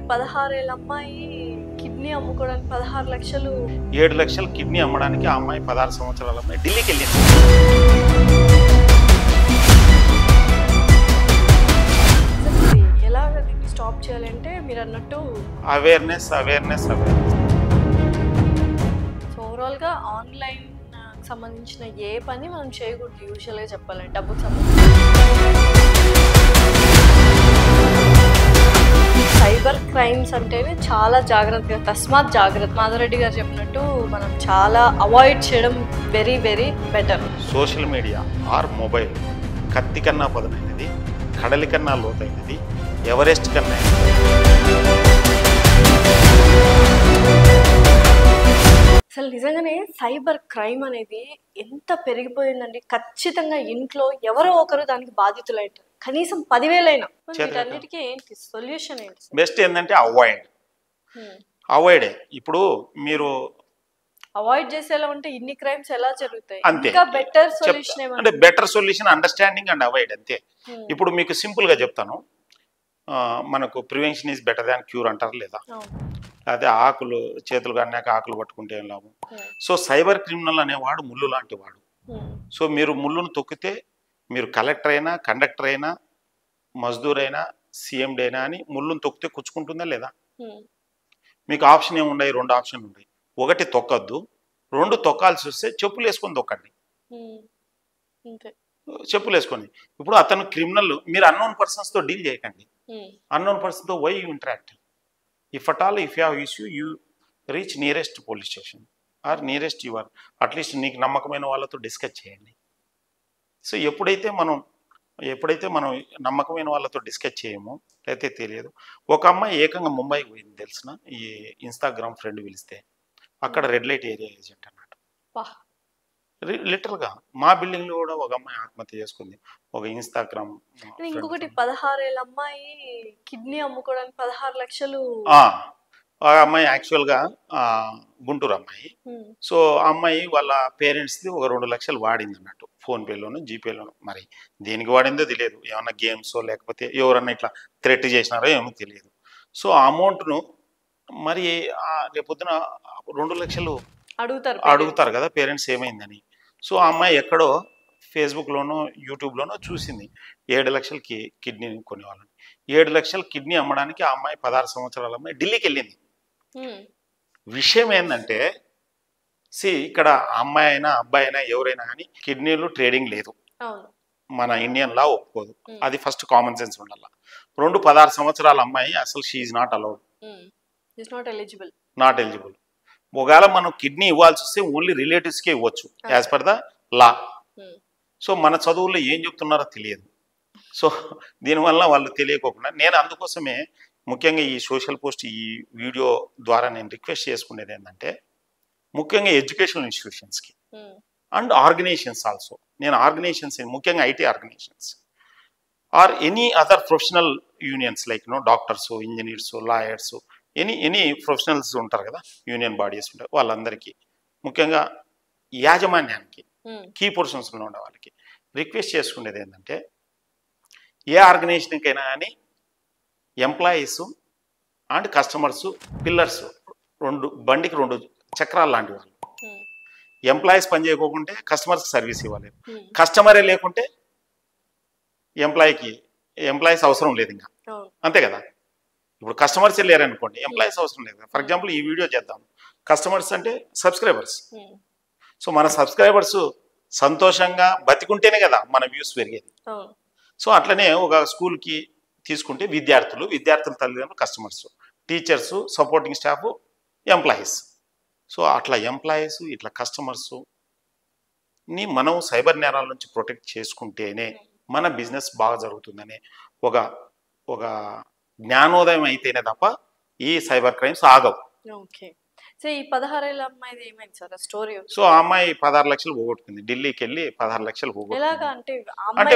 16 ఏళ్ల అమ్మాయి కిడ్నీ అమ్ముకోవడానికి 16 లక్షలు 7 లక్షలు కిడ్నీ అమ్మడానికి ఆ అమ్మాయి 16 సంవత్సరాల అమ్మాయి ఢిల్లీకి వెళ్ళింది. ఎలాగ దీన్ని స్టాప్ చేయాలంటే మీరు అన్నట్టు అవేర్నెస్. సో ఓవరాల్గా ఆన్లైన్ సంబంధించిన ఏ పని మనం చేయకూడదు యూజువల్గా చెప్పాలంటే డబ్బుకు సంబంధించి. సైబర్ క్రైమ్స్ అంటేనే చాలా జాగ్రత్తగా తస్మాత్ జాగ్రత్త మాధవరెడ్డి గారు చెప్పినట్టు మనం చాలా అవాయిడ్ చేయడం very very better. Social media or mobile కత్తి కన్నా పదునైనది, కడలి కన్నా లోతైనది, ఎవరెస్ట్ కన్నా. అసలు నిజంగానే సైబర్ క్రైమ్ అనేది ఎంత పెరిగిపోయిందండి. ఖచ్చితంగా ఇంట్లో ఎవరో ఒకరు దానికి బాధితులైతారు. కనీసం 10,000 అయినా. వీటన్నిటికీ ఏంటి సొల్యూషన్ ఏంటి? బెస్ట్ ఏంటంటే అవాయిడే. ఇప్పుడు మీరు అవాయిడ్ చేసేలా ఉంటే ఇన్ని క్రైమ్స్ ఎలా జరుగుతాయి? అంతే. ఇంకా బెటర్ సొల్యూషన్ అంటే better solution understanding and avoid అంతే. ఇప్పుడు మీకు సింపుల్ గా చెప్తాను. మనకు prevention is better than cure అంటారు లేదా? అదే ఆకులు చేతులు కన్నాక ఆకులు పట్టుకుంటే ఏం లాభం. సో సైబర్ క్రిమినల్ అనేవాడు ముళ్ళు లాంటి వాడు. సో మీరు ముళ్ళును తొక్కితే మీరు కలెక్టర్ అయినా, కండక్టర్ అయినా, మజ్దూర్ అయినా, సీఎండి అయినా అని ముళ్ళును తొక్కితే కుచ్చుకుంటుందా లేదా? మీకు ఆప్షన్ ఏముండయి? 2 ఆప్షన్లు ఉన్నాయి. 1 తొక్కద్దు, 2 తొక్కాల్సి వస్తే చెప్పులు వేసుకొని తొక్కండి. చెప్పులు వేసుకొని. ఇప్పుడు అతను క్రిమినల్, మీరు అన్నోన్ పర్సన్స్ తో డీల్ చేయకండి. అన్నోన్ పర్సన్ తో why you interact? If at all if you have issue you reach nearest police station or nearest your at least నీకు నమ్మకమైన వాళ్ళతో డిస్కస్ చేయండి. సో ఎప్పుడైతే మనం నమ్మకమైన వాళ్ళతో డిస్కస్ చేయమో అయితే తెలియదు. ఒక అమ్మాయి ఏకంగా ముంబైకి పోయింది తెలిసిన, ఈ ఇన్స్టాగ్రామ్ ఫ్రెండ్ పిలిస్తే. అక్కడ రెడ్ లైట్ ఏరియా ఏజెంట్ అన్నట్టు. లిటరల్గా మా బిల్డింగ్ లో కూడా ఒక అమ్మాయి ఆత్మహత్య చేసుకుంది, ఒక ఇన్స్టాగ్రామ్. ఇంకొకటి 16 ఏళ్ల అమ్మాయి కిడ్నీ అమ్ముకోవడానికి 16 లక్షలు. ఆ అమ్మాయి యాక్చువల్గా గుంటూరు అమ్మాయి. సో ఆ అమ్మాయి వాళ్ళ పేరెంట్స్ది ఒక 2 లక్షలు వాడింది అన్నట్టు, ఫోన్పేలోను జీపేలోను. మరి దేనికి వాడిందో తెలియదు, ఏమన్నా గేమ్సో లేకపోతే ఎవరన్నా ఇట్లా థ్రెట్ చేసినారో ఏమో తెలియదు. సో ఆ అమౌంట్ను మరి రేపొద్దున 2 లక్షలు అడుగుతారు కదా పేరెంట్స్ ఏమైందని. సో ఆ అమ్మాయి ఎక్కడో ఫేస్బుక్లోనో యూట్యూబ్లోనో చూసింది 7 లక్షలకి కిడ్నీ కొనేవాళ్ళని. 7 లక్షల కిడ్నీ అమ్మడానికి ఆ అమ్మాయి 16 సంవత్సరాల అమ్మాయి ఢిల్లీకి వెళ్ళింది. విషయం ఏంటంటే ఇక్కడ అమ్మాయి అయినా అబ్బాయి అయినా ఎవరైనా కానీ కిడ్నీలు ట్రేడింగ్ లేదు, మన ఇండియన్ లా ఒప్పుకోదు. అది ఫస్ట్ కామన్ సెన్స్ ఉండాల. 16 సంవత్సరాల అమ్మాయి అసలు she is not allowed, not eligible. ఒకవేళ మనం కిడ్నీ ఇవ్వాల్సి వస్తే ఓన్లీ రిలేటివ్స్కే ఇవ్వచ్చు as per the law. So మన చదువుల్లో ఏం చెప్తున్నారో తెలియదు. సో దీనివల్ల వాళ్ళు తెలియకోకుండా నేను అందుకోసమే ముఖ్యంగా ఈ సోషల్ పోస్ట్ ఈ వీడియో ద్వారా నేను రిక్వెస్ట్ చేసుకునేది ఏంటంటే ముఖ్యంగా ఎడ్యుకేషనల్ ఇన్స్టిట్యూషన్స్కి అండ్ ఆర్గనైజేషన్స్ ఆల్సో. నేను ఆర్గనైజేషన్స్ ముఖ్యంగా IT organizations or any other professional unions like doctors, engineers, lawyers, any professionals ఉంటారు కదా, యూనియన్ బాడీస్ ఉంటాయి, వాళ్ళందరికీ ముఖ్యంగా యాజమాన్యానికి కీ పొజిషన్స్లో ఉండే వాళ్ళకి రిక్వెస్ట్ చేసుకునేది ఏంటంటే ఏ ఆర్గనైజేషన్కైనా కానీ ఎంప్లాయీస్ అండ్ కస్టమర్స్ పిల్లర్స్, బండికి 2 చక్రాలు లాంటి వాళ్ళు. ఎంప్లాయీస్ పని చేయకోకుంటే కస్టమర్స్కి సర్వీస్ ఇవ్వలేదు, కస్టమరే లేకుంటే ఎంప్లాయీస్ అవసరం లేదు ఇంకా, అంతే కదా. ఇప్పుడు కస్టమర్స్ లేరనుకోండి, ఎంప్లాయీస్ అవసరం లేదు. ఫర్ ఎగ్జాంపుల్ ఈ వీడియో చేద్దాం, కస్టమర్స్ అంటే సబ్స్క్రైబర్స్. సో మన సబ్స్క్రైబర్స్ సంతోషంగా బతికుంటేనే కదా మన వ్యూస్ పెరిగేది. సో అట్లనే ఒక స్కూల్కి తీసుకుంటే విద్యార్థుల తల్లిదండ్రులు customers, teachers, supporting staff, employees. So అట్లా ఎంప్లాయీస్ ఇట్లా కస్టమర్స్ని మనం సైబర్ నేరాల నుంచి ప్రొటెక్ట్ చేసుకుంటేనే మన బిజినెస్ బాగా జరుగుతుందనే ఒక జ్ఞానోదయం అయితేనే తప్ప ఈ సైబర్ క్రైమ్స్ ఆగవు. సో ఈ 16 ఏళ్ల అమ్మాయిది ఏమైంది సార్ స్టోరీ? సో ఆ అమ్మాయి 16 లక్షలు పోగొట్టుకుంది, ఢిల్లీకి వెళ్ళి 16 లక్షలు పోగొట్టుకుంది. అంటే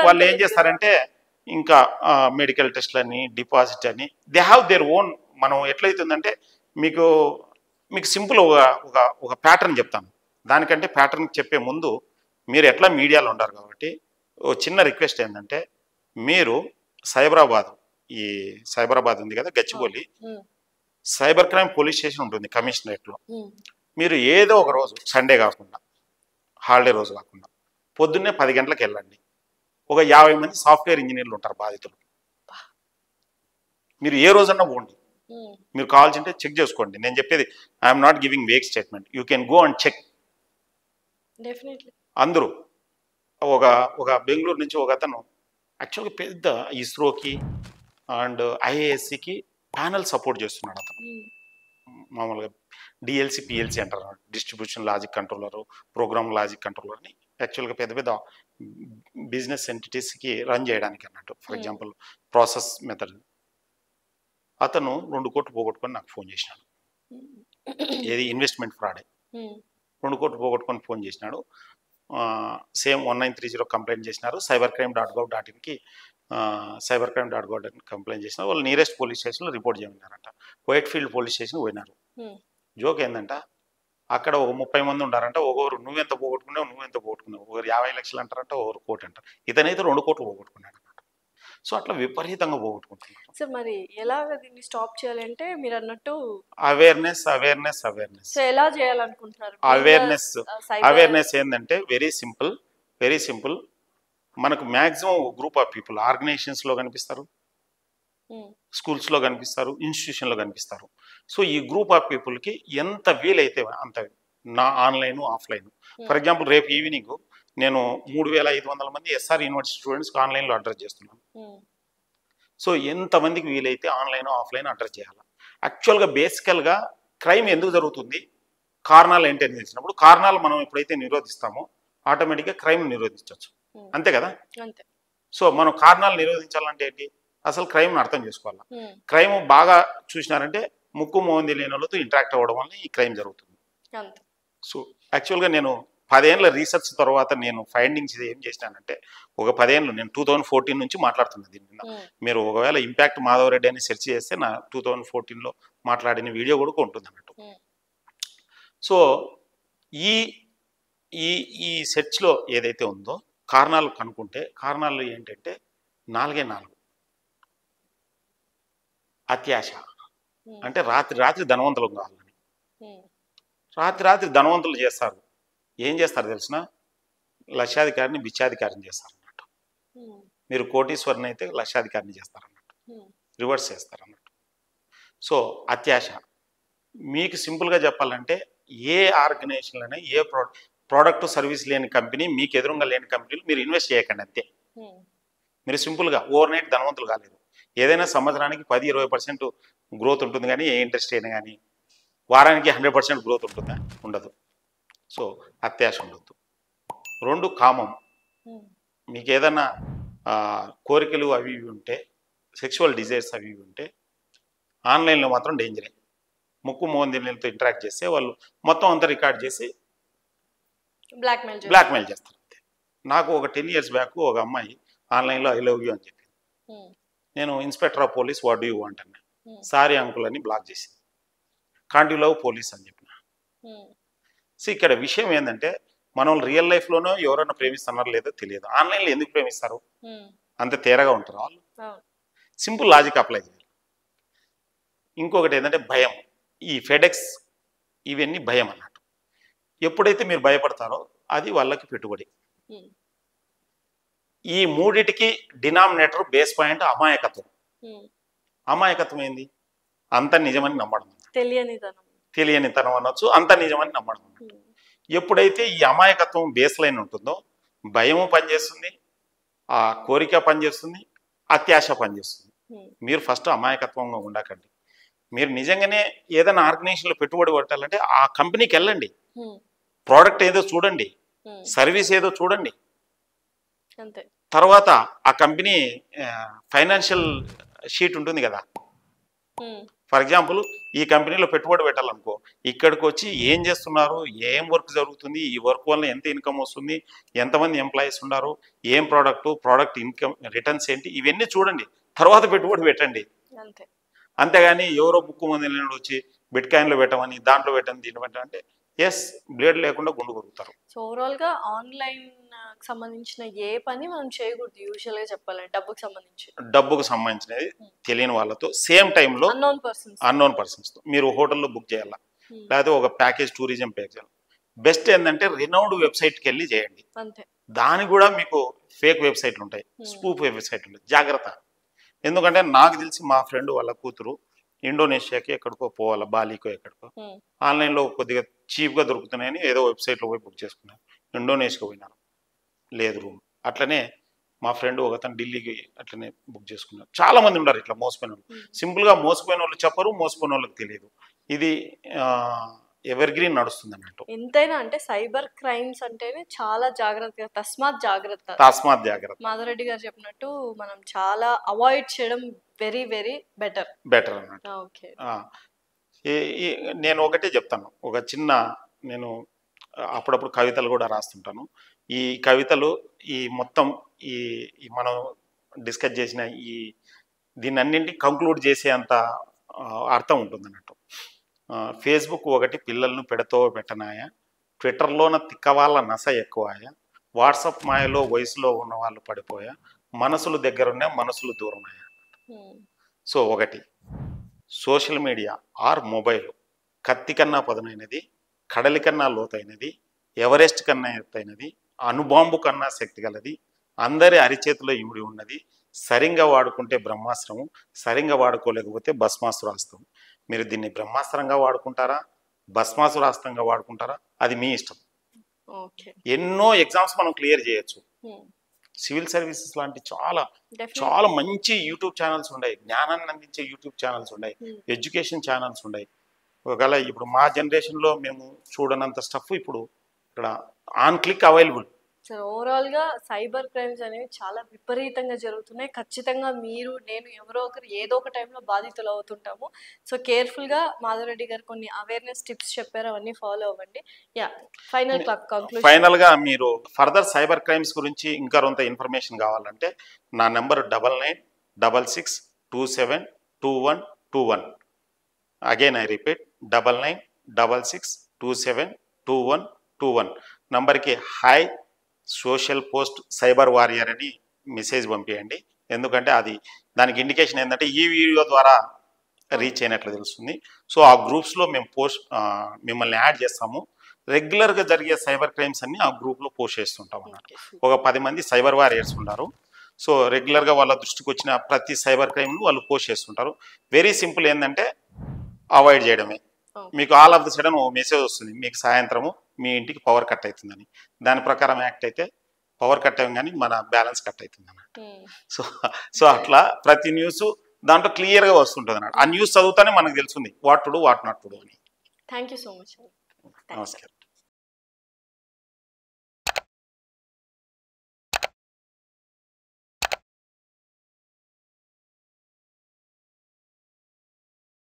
వాళ్ళు ఏం చేస్తారంటే ఇంకా మెడికల్ టెస్ట్లని, డిపాజిట్ అని దే హ్యావ్ దేర్ ఓన్. మనం ఎట్లయితుందంటే మీకు సింపుల్ ఒక ప్యాటర్న్ చెప్తాను. దానికంటే ప్యాటర్న్ చెప్పే ముందు మీరు ఎట్లా మీడియాలో ఉంటారు కాబట్టి ఓ చిన్న రిక్వెస్ట్ ఏంటంటే మీరు సైబరాబాద్ ఈ సైబరాబాద్ ఉంది కదా గచ్చిబౌలి, ఉమ్, సైబర్ క్రైమ్ పోలీస్ స్టేషన్ ఉంటుంది కమిషనరేట్లో. ఉమ్, మీరు ఏదో ఒక రోజు సండే కాకుండా, హాలిడే రోజు కాకుండా పొద్దున్నే 10 గంటలకు వెళ్ళండి. ఒక 50 మంది సాఫ్ట్వేర్ ఇంజనీర్లు ఉంటారు బాధితులు. మీరు ఏ రోజన్నా పోండి, ఉమ్, మీరు కావాల్సింటే చెక్ చేసుకోండి. నేను చెప్పేది I'm not giving vague statement, you can go and check. Definitely. అందరూ ఒక ఒక బెంగళూరు నుంచి ఒక అతను యాక్చువల్గా పెద్ద ఇస్రోకి అండ్ ఐఏఎస్సికి ప్యానల్ సపోర్ట్ చేస్తున్నాడు అతను. మామూలుగా డిఎల్సి పిఎల్సి అంటారు, distribution logic controller, program logic controller అని యాక్చువల్గా పెద్ద పెద్ద బిజినెస్ ఎంటిటీస్కి రన్ చేయడానికి అన్నట్టు. For example process method. అతను 2 కోట్లు పోగొట్టుకొని నాకు ఫోన్ చేసినాడు. ఏది ఇన్వెస్ట్మెంట్ ఫ్రాడే. 2 కోట్లు పోగొట్టుకొని ఫోన్ చేసినాడు. సేమ్ 1930 కంప్లైంట్ చేసినారు. cybercrime.gov.inకి cybercrime.gov.in కంప్లైంట్ చేసినారు. వాళ్ళు నియరెస్ట్ పోలీస్ స్టేషన్లో రిపోర్ట్ చేయమన్నారంట. వైట్ ఫీల్డ్ పోలీస్ స్టేషన్ పోయినారు. జోక్ ఏంటంట, అక్కడ ఒక 30 మంది ఉన్నారంట. ఒకరు నువ్వెంత పోగొట్టుకున్నావు, ఒకరు 50 లక్షలు అంటారంట, ఒకరు 1 కోటి అంటారు. ఇతనైతే 2 కోట్లు పోగొట్టుకున్నాడు అన్నమాట. సో అట్లా విపరీతంగా పోగొట్టుకుంటున్నారు. సో మరి ఎలాగ దీన్ని స్టాప్ చేయాలంటే మీరు అన్నట్టు అవేర్నెస్. సో ఎలా చేయాలనుకుంటున్నారు? అవేర్నెస్ ఏంటంటే వెరీ సింపుల్. మనకు మ్యాక్సిమం గ్రూప్ ఆఫ్ పీపుల్ ఆర్గనైజేషన్స్లో కనిపిస్తారు, స్కూల్స్లో కనిపిస్తారు, ఇన్స్టిట్యూషన్లో కనిపిస్తారు. సో ఈ గ్రూప్ ఆఫ్ పీపుల్కి ఎంత వీలైతే అంత, నా ఆన్లైన్ ఆఫ్లైన్. ఫర్ ఎగ్జాంపుల్ రేపు ఈవినింగ్ నేను 3500 మంది ఎస్ఆర్ యూనివర్సిటీ స్టూడెంట్స్కి ఆన్లైన్లో అడ్రస్ చేస్తున్నాను. సో ఎంతమందికి వీలైతే ఆన్లైన్ ఆఫ్లైన్ అడ్రస్ చేయాలి. యాక్చువల్గా బేసికల్గా క్రైమ్ ఎందుకు జరుగుతుంది, కారణాలు ఏంటి అని తెలిసినప్పుడు, కారణాలు మనం ఎప్పుడైతే నిరోధిస్తామో ఆటోమేటిక్గా క్రైమ్ నిరోధించవచ్చు. అంతే కదా. సో మనం కారణాలు నిరోధించాలంటే ఏంటి, అసలు క్రైమ్ని అర్థం చేసుకోవాలి. క్రైమ్ బాగా చూసినారంటే ముక్కు మోహన్ తెలియని వాళ్ళతో ఇంటరాక్ట్ అవ్వడం వల్ల ఈ క్రైమ్ జరుగుతుంది. సో యాక్చువల్గా నేను 10 ఏళ్ళ రీసెర్చ్ తర్వాత నేను ఫైండింగ్స్ ఏం చేసినానంటే, ఒక 10 ఏళ్ళు నేను 2014 నుంచి మాట్లాడుతున్నాను దీని మీద. మీరు ఒకవేళ ఇంపాక్ట్ మాధవరెడ్డి అని సెర్చ్ చేస్తే నా 2014లో మాట్లాడిన వీడియో కూడా ఉంటుంది అన్నట్టు. సో ఈ ఈ ఈ సెర్చ్లో ఏదైతే ఉందో కారణాలు కనుక్కుంటే, కారణాలు ఏంటంటే 4 అత్యాశ. అంటే రాత్రి ధనవంతులు కావాలని, రాత్రి ధనవంతులు చేస్తారు. ఏం చేస్తారు తెలిసిన, లక్షాధికారిని బిచ్చాధికారిని చేస్తారు అన్నట్టు. మీరు కోటీశ్వరిని అయితే లక్షాధికారిని చేస్తారు అన్నట్టు, రివర్స్ చేస్తారు అన్నట్టు. సో అత్యాశ. మీకు సింపుల్గా చెప్పాలంటే ఏ ఆర్గనైజేషన్లోనే ఏ ప్రోడక్ట్ సర్వీస్ లేని కంపెనీ, మీకు ఎదురుగా లేని కంపెనీలు మీరు ఇన్వెస్ట్ చేయకండి అంతే. మీరు సింపుల్గా ఓవర్ నైట్ ధనవంతులు కాలేదు. ఏదైనా సంవత్సరానికి 10-20% గ్రోత్ ఉంటుంది, కానీ ఏ ఇండస్ట్రీ అయినా కానీ వారానికి 100% గ్రోత్ ఉంటుందా, ఉండదు. సో అత్యాశ ఉండొద్దు. 2 కామం. మీకు ఏదైనా కోరికలు అవి ఇవి ఉంటే, సెక్షువల్ డిజైర్స్ అవి ఇవి ఉంటే ఆన్లైన్లో మాత్రం డేంజరే. ముక్కు మోహన్ దిల్లతో ఇంటరాక్ట్ చేస్తే వాళ్ళు మొత్తం అంతా రికార్డ్ చేసి బ్లాక్మెయిల్ చేస్తారు అంతే. నాకు ఒక 10 years బ్యాక్ ఒక అమ్మాయి ఆన్లైన్లో ఐ లవ్ యూ అని చెప్పింది. నేను inspector of police what do you want అన్నా. సారీ అంకుల్ అని బ్లాక్ చేసింది. కాంట్ యూ లవ్ పోలీస్ అని చెప్పిన. సో ఇక్కడ విషయం ఏంటంటే, మనం రియల్ లైఫ్లోనో ఎవరైనా ప్రేమిస్తున్నారో లేదో తెలియదు, ఆన్లైన్లో ఎందుకు ప్రేమిస్తారు, అంత తేరగా ఉంటారు వాళ్ళు. సింపుల్ లాజిక్ అప్లై చేయాలి. ఇంకొకటి ఏంటంటే భయం. ఈ ఫెడెక్స్ ఇవన్నీ భయం అన్నట్టు. ఎప్పుడైతే మీరు భయపడతారో అది వాళ్ళకి పెట్టుబడి. ఈ మూడిటికి డినామినేటర్ బేస్ పాయింట్ అమాయకత్వం. అమాయకత్వం ఏంది, అంత నిజమని నమ్మడం, తెలియనితనం అనొచ్చు, అంత నిజమని నమ్మడం. ఎప్పుడైతే ఈ అమాయకత్వం బేస్ లైన్ ఉంటుందో భయము పనిచేస్తుంది, ఆ కోరిక పనిచేస్తుంది, అత్యాశ పనిచేస్తుంది. మీరు ఫస్ట్ అమాయకత్వంగా ఉండకండి. మీరు నిజంగానే ఏదైనా ఆర్గనైజేషన్లో పెట్టుబడి పెట్టాలంటే ఆ కంపెనీకి వెళ్ళండి, ప్రోడక్ట్ ఏదో చూడండి, సర్వీస్ ఏదో చూడండి. తర్వాత ఆ కంపెనీ ఫైనాన్షియల్ షీట్ ఉంటుంది కదా. ఫర్ ఎగ్జాంపుల్ ఈ కంపెనీలో పెట్టుబడి పెట్టాలనుకో, ఇక్కడికి వచ్చి ఏం చేస్తున్నారు, ఏం వర్క్ జరుగుతుంది, ఈ వర్క్ వల్ల ఎంత ఇన్కమ్ వస్తుంది, ఎంతమంది ఎంప్లాయీస్ ఉన్నారు, ఏం ప్రోడక్ట్ ఇన్కమ్ రిటర్న్స్ ఏంటి, ఇవన్నీ చూడండి. తర్వాత పెట్టుబడి పెట్టండి. అంతేగాని ఎవరో ముక్కు మంది వచ్చి బిట్ కాయిన్లో పెట్టమని, దాంట్లో పెట్టమని, దీంట్లో పెట్టమంటే ఎస్, బ్లేడ్ లేకుండా గుండు కొరుకుతారు. సో ఓవరాల్ గా ఆన్లైన్ సంబంధించిన ఏ పని మనం చేయకూడదు యూజువల్ గా చెప్పాలంటే డబ్బుకు సంబంధించినది తెలియని వాళ్ళతో, సేమ్ టైంలో అన్నోన్ పర్సన్స్తో మీరు హోటల్లో బుక్ చేయాలా, లేకపోతే ఒక ప్యాకేజ్ టూరిజం ప్యాకేజ్ చేయాలి. బెస్ట్ ఏంటంటే రినౌడ్ వెబ్సైట్కి వెళ్ళి చేయండి. దానికి కూడా మీకు ఫేక్ వెబ్సైట్లు ఉంటాయి, స్పూఫ్ వెబ్సైట్లు ఉంటాయి, జాగ్రత్త. ఎందుకంటే నాకు తెలిసి మా ఫ్రెండ్ వాళ్ళ కూతురు ఇండోనేషియాకి ఎక్కడికో పోవాలా, బాలీకో ఎక్కడికో, ఆన్లైన్లో కొద్దిగా చీప్గా దొరుకుతున్నాయని ఏదో వెబ్సైట్లో పోయి బుక్ చేసుకున్నారు. ఇండోనేషియాకి పోయినారు, లేదు రూమ్. అట్లనే మా ఫ్రెండ్ ఒకతను ఢిల్లీకి అట్లనే బుక్ చేసుకున్నారు. చాలా మంది ఉన్నారు ఇట్లా మోసపోయిన వాళ్ళు. సింపుల్గా మోసపోయిన వాళ్ళు చెప్పరు, మోసపోయిన వాళ్ళకి తెలియదు. ఇది ఎవర్ గ్రీన్ నడుస్తుంది అన్నట్టు. ఎంతైనా అంటే సైబర్ క్రైమ్స్ అంటేనే చాలా జాగ్రత్తగా, తస్మాత్ జాగ్రత్త మాధవరెడ్డి గారు చెప్పినట్టు మనం చాలా అవాయిడ్ చేయడం వెరీ వెరీ బెటర్ అన్నట్టు. నేను ఒకటే చెప్తాను, ఒక చిన్న, నేను అప్పుడప్పుడు కవితలు కూడా రాస్తుంటాను. ఈ కవితలు ఈ మొత్తం ఈ మనం డిస్కస్ చేసిన దీన్నన్నింటినీ కంక్లూడ్ చేసే అంత అర్థం ఉంటుంది అన్నట్టు. ఫేస్బుక్ ఒకటి పిల్లలను పెడతో పెట్టనాయ, ట్విట్టర్లోన తిక్కవాళ్ళ నస ఎక్కువాయ, వాట్సాప్ మాయలో వయసులో ఉన్న వాళ్ళు పడిపోయా, మనసులు దగ్గరున్నా మనసులు దూరమయ్యా. సో ఒకటి, సోషల్ మీడియా ఆర్ మొబైల్ కత్తి కన్నా పదునైనది, కడలి కన్నా లోతైనది, ఎవరెస్ట్ కన్నా ఎత్తైనది, అణుబాంబు కన్నా శక్తి గలది, అందరి అరిచేతిలో ఇమిడి ఉన్నది, సరిగ్గా వాడుకుంటే బ్రహ్మాస్త్రము, సరిగ్గా వాడుకోలేకపోతే భస్మాసురాస్త్రం. మీరు దీన్ని బ్రహ్మాస్త్రంగా వాడుకుంటారా, భస్మాసురాస్త్రంగా వాడుకుంటారా, అది మీ ఇష్టం. ఎన్నో ఎగ్జామ్స్ మనం క్లియర్ చేయొచ్చు. సివిల్ సర్వీసెస్ లాంటి చాలా మంచి యూట్యూబ్ ఛానల్స్ ఉన్నాయి, జ్ఞానాన్ని అందించే యూట్యూబ్ ఛానల్స్ ఉన్నాయి, ఎడ్యుకేషన్ ఛానల్స్ ఉన్నాయి. ఒకవేళ ఇప్పుడు మా జనరేషన్లో మేము చూడనంత స్టఫ్ ఇప్పుడు ఇక్కడ on click available. Sir overall గా సైబర్ క్రైమ్స్ అనేవి చాలా విపరీతంగా జరుగుతున్నాయి. ఖచ్చితంగా మీరు, నేను, ఎవరో ఒకరు ఏదో ఒక టైంలో బాధితులు అవుతుంటాము. సో కేర్ఫుల్ గా మాధవరెడ్డి గారు కొన్ని అవేర్నెస్ టిప్స్ చెప్పారు, అవన్నీ ఫాలో అవ్వండి. ఫైనల్ గా మీరు ఫర్దర్ సైబర్ క్రైమ్స్ గురించి ఇంకా కొంత ఇన్ఫర్మేషన్ కావాలంటే నా నెంబర్ 9966272121. అగైన్ ఐ రిపీట్ 9966272121 నంబర్కి hi social post cyber warrior అని మెసేజ్ పంపించండి. ఎందుకంటే అది దానికి ఇండికేషన్ ఏంటంటే ఈ వీడియో ద్వారా రీచ్ అయినట్లు తెలుస్తుంది. సో ఆ గ్రూప్స్లో మేము మిమ్మల్ని యాడ్ చేస్తాము. రెగ్యులర్గా జరిగే సైబర్ క్రైమ్స్ అన్ని ఆ గ్రూప్లో పోస్ట్ చేస్తుంటాం అన్నట్టు. ఒక 10 మంది సైబర్ వారియర్స్ ఉన్నారు. సో రెగ్యులర్గా వాళ్ళ దృష్టికి వచ్చిన ప్రతి సైబర్ క్రైమ్ను వాళ్ళు పోస్ట్ చేస్తుంటారు. వెరీ సింపుల్, ఏంటంటే అవాయిడ్ చేయడమే. మీకు ఆల్ ఆఫ్ ది సడన్ ఓ మెసేజ్ వస్తుంది, మీకు సాయంత్రము మీ ఇంటికి పవర్ కట్ అవుతుందని. దాని ప్రకారం యాక్ట్ అయితే పవర్ కట్ అవ్వగానే మన బ్యాలెన్స్ కట్ అవుతుంది అన్నట్టు. సో అట్లా ప్రతి న్యూస్ దాంట్లో క్లియర్గా వస్తుంటుంది అన్నట్టు. ఆ న్యూస్ చదువుతానే మనకు తెలుస్తుంది what to do what not to do అని. Thank you so much. నమస్కారం.